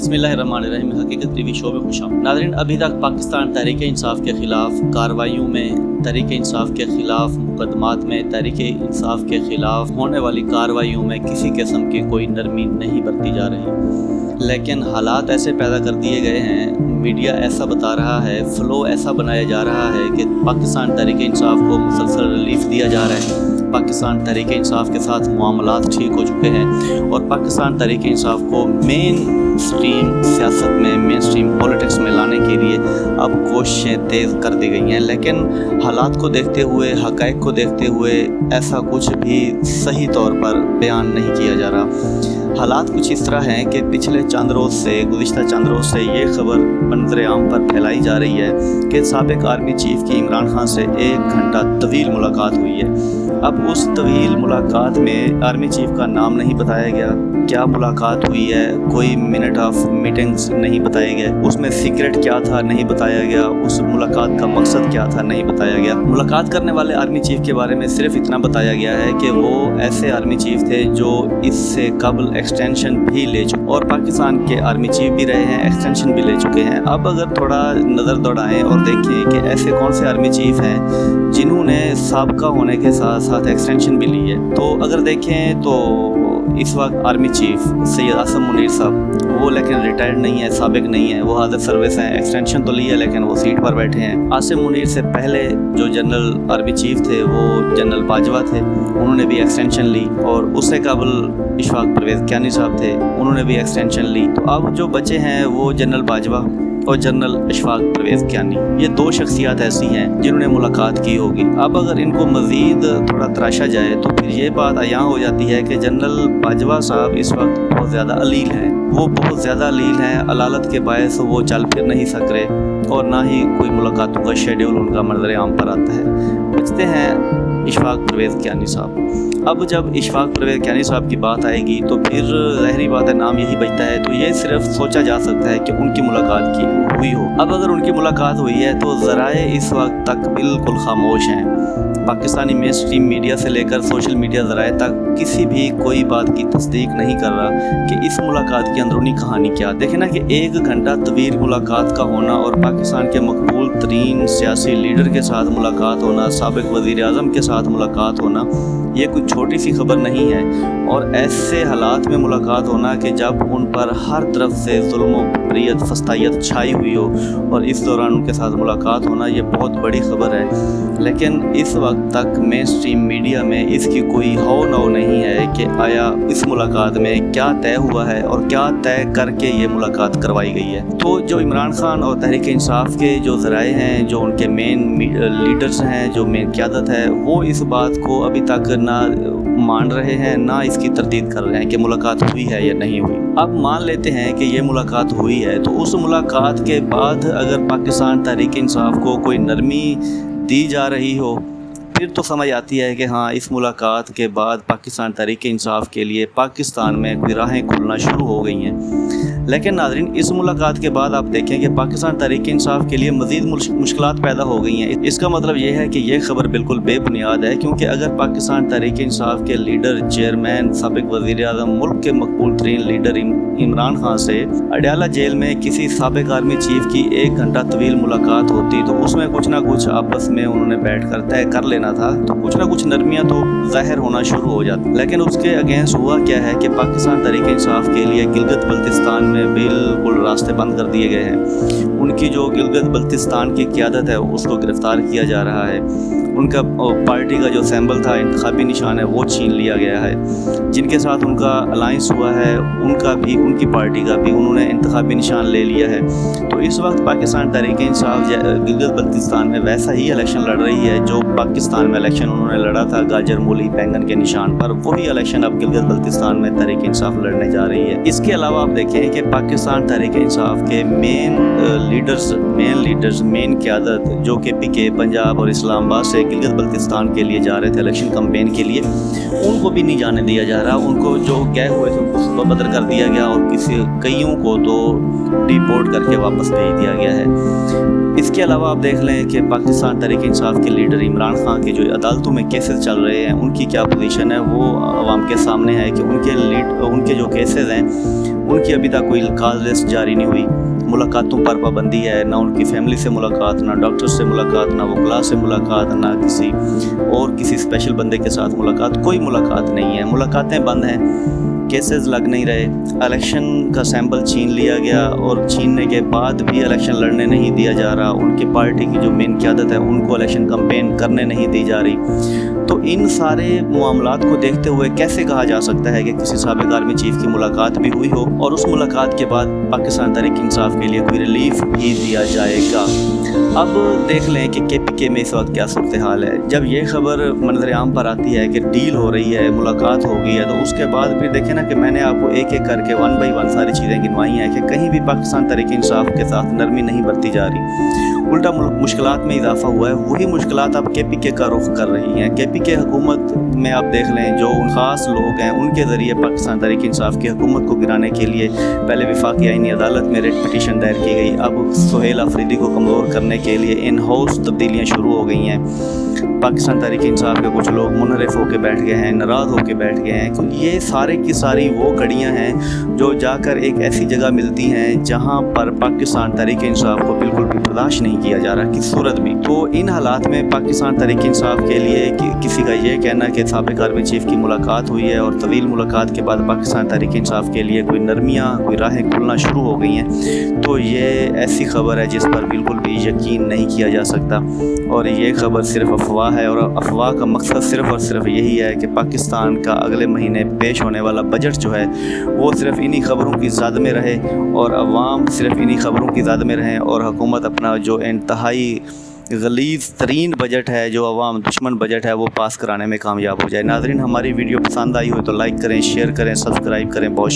बिस्मिल्लाहिर्रहमानिर्रहीम। हकीकत TV show में खुश आमदीद। नाज़रीन, अभी तक पाकिस्तान तहरीक इंसाफ के ख़िलाफ़ कार्रवाइयों में, तहरीक इंसाफ के ख़िलाफ़ मुकदमात में, तहरीक इंसाफ के ख़िलाफ़ होने वाली कार्रवाइयों में किसी किस्म की कोई नरमी नहीं बरती जा रही। लेकिन हालात ऐसे पैदा कर दिए गए हैं, मीडिया ऐसा बता रहा है, फ़्लो ऐसा बनाया जा रहा है कि पाकिस्तान तहरीक इंसाफ को मुसलसल रिलीफ दिया जा रहा है। पाकिस्तान तहरीक इंसाफ के साथ मामलात ठीक हो चुके हैं और पाकिस्तान तहरीक इंसाफ को मेन स्ट्रीम सियासत में, मेन स्ट्रीम पॉलिटिक्स में लाने के लिए अब कोशिशें तेज़ कर दी गई हैं। लेकिन हालात को देखते हुए, हक़ाइक़ को देखते हुए ऐसा कुछ भी सही तौर पर बयान नहीं किया जा रहा। हालात कुछ इस तरह हैं कि पिछले गुज़िश्ता चंद रोज़ से ये ख़बर मंज़र आम पर फैलाई जा रही है कि साबिक़ आर्मी चीफ़ की इमरान खान से 1 घंटा तवील मुलाकात हुई है। अब उस तवील मुलाकात में आर्मी चीफ़ का नाम नहीं बताया गया, क्या मुलाकात हुई है, कोई मिनट ऑफ मीटिंग्स नहीं बताए गए, उसमें सीक्रेट क्या था नहीं बताया गया, उस मुलाकात का मकसद क्या था नहीं बताया गया। मुलाकात करने वाले आर्मी चीफ़ के बारे में सिर्फ इतना बताया गया है कि वो ऐसे आर्मी चीफ़ थे जो इससे कबल एक्सटेंशन भी ले चुके और पाकिस्तान के आर्मी चीफ़ भी रहे हैं, एक्सटेंशन भी ले चुके हैं। अब अगर थोड़ा नज़र दौड़ाएँ और देखें कि ऐसे कौन से आर्मी चीफ़ हैं जिन्होंने साबका होने के साथ साथ एक्सटेंशन भी ली है, तो अगर देखें तो इस वक्त आर्मी चीफ़ सैयद आसिम मुनीर साहब, वो लेकिन रिटायर्ड नहीं है, साबिक नहीं है, वो हाज़िर सर्विस हैं, एक्सटेंशन तो ली है लेकिन वो सीट पर बैठे हैं। आसिम मुनीर से पहले जो जनरल आर्मी चीफ़ थे वो जनरल बाजवा थे, उन्होंने भी एक्सटेंशन ली, और उससे कबल इशफाक परवेज़ कियानी साहब थे, उन्होंने भी एक्सटेंशन ली। तो अब जो बचे हैं वो जनरल बाजवा और जनरल इशफाक परवेज़ कियानी, ये 2 शख्सियात ऐसी हैं जिन्होंने मुलाकात की होगी। अब अगर इनको मज़ीद थोड़ा तराशा जाए तो फिर ये बात अयां हो जाती है कि जनरल बाजवा साहब इस वक्त बहुत ज़्यादा अलील हैं, वो बहुत ज़्यादा अलील हैं, अलालत के बायस वो चल फिर नहीं सक रहे और ना ही कोई मुलाकातों का शेड्यूल उनका मंज़र आम पर आता है। बचते हैं इशफाक परवेज़ कियानी साहब। अब जब इशफाक परवेज़ कियानी साहब की बात आएगी तो फिर ज़ाहिरी बात है, नाम यही बचता है, तो ये सिर्फ सोचा जा सकता है कि उनकी मुलाकात की हुई हो। अब अगर उनकी मुलाकात हुई है तो ज़राए इस वक्त तक बिल्कुल खामोश हैं। पाकिस्तानी मेन स्ट्रीम मीडिया से लेकर सोशल मीडिया ज़राए तक किसी भी कोई बात की तस्दीक नहीं कर रहा कि इस मुलाकात की अंदरूनी कहानी क्या। देखें ना कि 1 घंटा तवील मुलाकात का होना और पाकिस्तान के मकबूल तरीन सियासी लीडर के साथ मुलाकात होना, साबिक़ वज़ीर आज़म के साथ मुलाकात होना, ये कोई छोटी सी खबर नहीं है। और ऐसे हालात में मुलाकात होना कि जब उन पर हर तरफ से जुल्म बरीयत फस्तायत छाई हुई हो और इस दौरान उनके साथ मुलाकात होना, ये बहुत बड़ी खबर है। लेकिन इस वक्त तक मेन स्ट्रीम मीडिया में इसकी कोई हो नौ नहीं है कि आया इस मुलाकात में क्या तय हुआ है और क्या तय करके ये मुलाकात करवाई गई है। तो जो इमरान खान और तहरीक इंसाफ के जो ज़राए हैं, जो उनके मेन लीडर्स हैं, जो मेन क़यादत है, वो इस बात को अभी तक ना मान रहे हैं, ना इसकी तरदीद कर रहे हैं कि मुलाकात हुई है या नहीं हुई। अब मान लेते हैं कि ये मुलाकात हुई है, तो उस मुलाकात के बाद अगर पाकिस्तान तहरीक इंसाफ को कोई नरमी दी जा रही हो, फिर तो समझ आती है कि हाँ, इस मुलाकात के बाद पाकिस्तान तहरीक इंसाफ के लिए पाकिस्तान में कोई राहें खुलना शुरू हो गई हैं। लेकिन नाज़रीन, इस मुलाकात के बाद आप देखें कि पाकिस्तान तहरीक इंसाफ के लिए मज़ीद मुश्किलात पैदा हो गई हैं। इसका मतलब ये है कि ये खबर बिल्कुल बेबुनियाद है, क्योंकि अगर पाकिस्तान तहरीक इंसाफ के लीडर, चेयरमैन, साबिक़ वज़ीर आज़म, मुल्क के मकबूल तरीन लीडर इमरान खान से अडयाला जेल में किसी साबिक़ आर्मी चीफ़ की 1 घंटा तवील मुलाकात होती तो उसमें कुछ ना कुछ आपस में उन्होंने बैठ कर तय कर लेना था, तो कुछ ना कुछ नरमियाँ तो ज़ाहिर होना शुरू हो जाती। लेकिन उसके अगेंस्ट हुआ क्या है कि पाकिस्तान तहरीक इंसाफ के लिए गिलगित बल्तिस्तान में बिल्कुल रास्ते बंद कर दिए गए हैं। उनकी जो गिलगित बल्तिस्तान की क़यादत है उसको गिरफ़्तार किया जा रहा है। उनका पार्टी का जो सिंबल था, इंतखाबी निशान है, वो छीन लिया गया है। जिनके साथ उनका अलाइंस हुआ है उनका भी, उनकी पार्टी का भी उन्होंने इंतखाबी निशान ले लिया है। तो इस वक्त पाकिस्तान तहरीक इंसाफ गिलगित बल्तिस्तान में वैसा ही इलेक्शन लड़ रही है जो पाकिस्तान में इलेक्शन उन्होंने लड़ा था गाजर, मूली, बैंगन के निशान पर। वही इलेक्शन अब गिलगित बल्तिस्तान में तहरीक इंसाफ लड़ने जा रही है। इसके अलावा आप देखें कि पाकिस्तान तहरीक इंसाफ के मेन लीडर्स, मेन क़यादत जो कि PK पंजाब और इस्लामाबाद से गिलगित बल्तिस्तान के लिए जा रहे थे इलेक्शन कैंपेन के लिए, उनको भी नहीं जाने दिया जा रहा। उनको जो गए हुए थे उनको सुबह कर दिया गया और कईयों को तो डिपोर्ट करके वापस भेज दिया गया है। इसके अलावा आप देख लें कि पाकिस्तान तहरीक इंसाफ के लीडर इमरान खान के जो अदालतों में केसेस चल रहे हैं उनकी क्या पोजीशन है वो आवाम के सामने है कि उनके जो केसेस हैं उनकी अभी तक कोई कॉल लिस्ट जारी नहीं हुई, मुलाकातों पर पाबंदी है, ना उनकी फैमिली से मुलाकात, ना डॉक्टर से मुलाकात, ना वकला से मुलाकात, ना किसी स्पेशल बंदे के साथ मुलाकात, कोई मुलाकात नहीं है, मुलाकातें बंद हैं, केसेस लग नहीं रहे। इलेक्शन का सैंपल छीन लिया गया और छीनने के बाद भी इलेक्शन लड़ने नहीं दिया जा रहा, उनकी पार्टी की जो मेन क़यादत है उनको इलेक्शन कैंपेन करने नहीं दी जा रही। तो इन सारे मामलात को देखते हुए कैसे कहा जा सकता है कि किसी साबिक़ आर्मी चीफ़ की मुलाकात भी हुई हो और उस मुलाकात के बाद पाकिस्तान तहरीक इंसाफ के लिए कोई रिलीफ भी दिया जाएगा। अब देख लें कि KPK में इस वक्त क्या सूरत हाल है। जब ये खबर मंजर आम पर आती है कि डील हो रही है, मुलाकात हो गई है, तो उसके बाद फिर देखें ना कि मैंने आपको एक एक करके 1 बाई 1 सारी चीज़ें गिनवाई हैं कि कहीं भी पाकिस्तान तहरीक इंसाफ के साथ नरमी नहीं बरती जा रही, उल्टा मुश्किलात में इजाफा हुआ है। वही मुश्किलात अब KPK का रुख कर रही हैं। KPK हुकूमत में आप देख लें जो ख़ास लोग हैं उनके ज़रिए पाकिस्तान तहरीक इंसाफ की हुकूमत को गिराने के लिए पहले वफाकी आईनी अदालत में रिट पिटीशन दायर की गई, अब सुहेल अफरीदी को कमज़ोर करने के लिए इन हाउस तब्दीलियाँ शुरू हो गई हैं। पाकिस्तान तहरीक इंसाफ के कुछ लोग मुनहरिफ होकर बैठ गए हैं, नाराज़ होकर बैठ गए हैं। तो ये सारे की सारी वो कड़ियाँ हैं जो जाकर एक ऐसी जगह मिलती हैं जहाँ पर पाकिस्तान तहरीक इंसाफ को बिल्कुल भी बर्दाश्त नहीं किया जा रहा किस सूरत भी। तो इन हालात में पाकिस्तान तहरीक इंसाफ के लिए किसी का ये कहना कि साबिक़ आर्मी चीफ़ की मुलाकात हुई है और तवील मुलाकात के बाद पाकिस्तान तहरीक इंसाफ के लिए कोई नरमियाँ, कोई राहें खुलना शुरू हो गई हैं, तो ये ऐसी खबर है जिस पर बिल्कुल भी यकीन नहीं किया जा सकता। और ये खबर सिर्फ अफवाह है और अफवाह का मकसद सिर्फ़ और सिर्फ यही है कि पाकिस्तान का अगले महीने पेश होने वाला बजट जो है वो सिर्फ इन्हीं ख़बरों की ज़द में रहे और अवाम सिर्फ इन्हीं ख़बरों की ज़द में रहें और हुकूमत अपना जो इंतहाई गलीज़ तरीन बजट है, जो अवाम दुश्मन बजट है, वो पास कराने में कामयाब हो जाए। नाज़रीन, हमारी वीडियो पसंद आई हो तो लाइक करें, शेयर करें, सब्सक्राइब करें। बहुत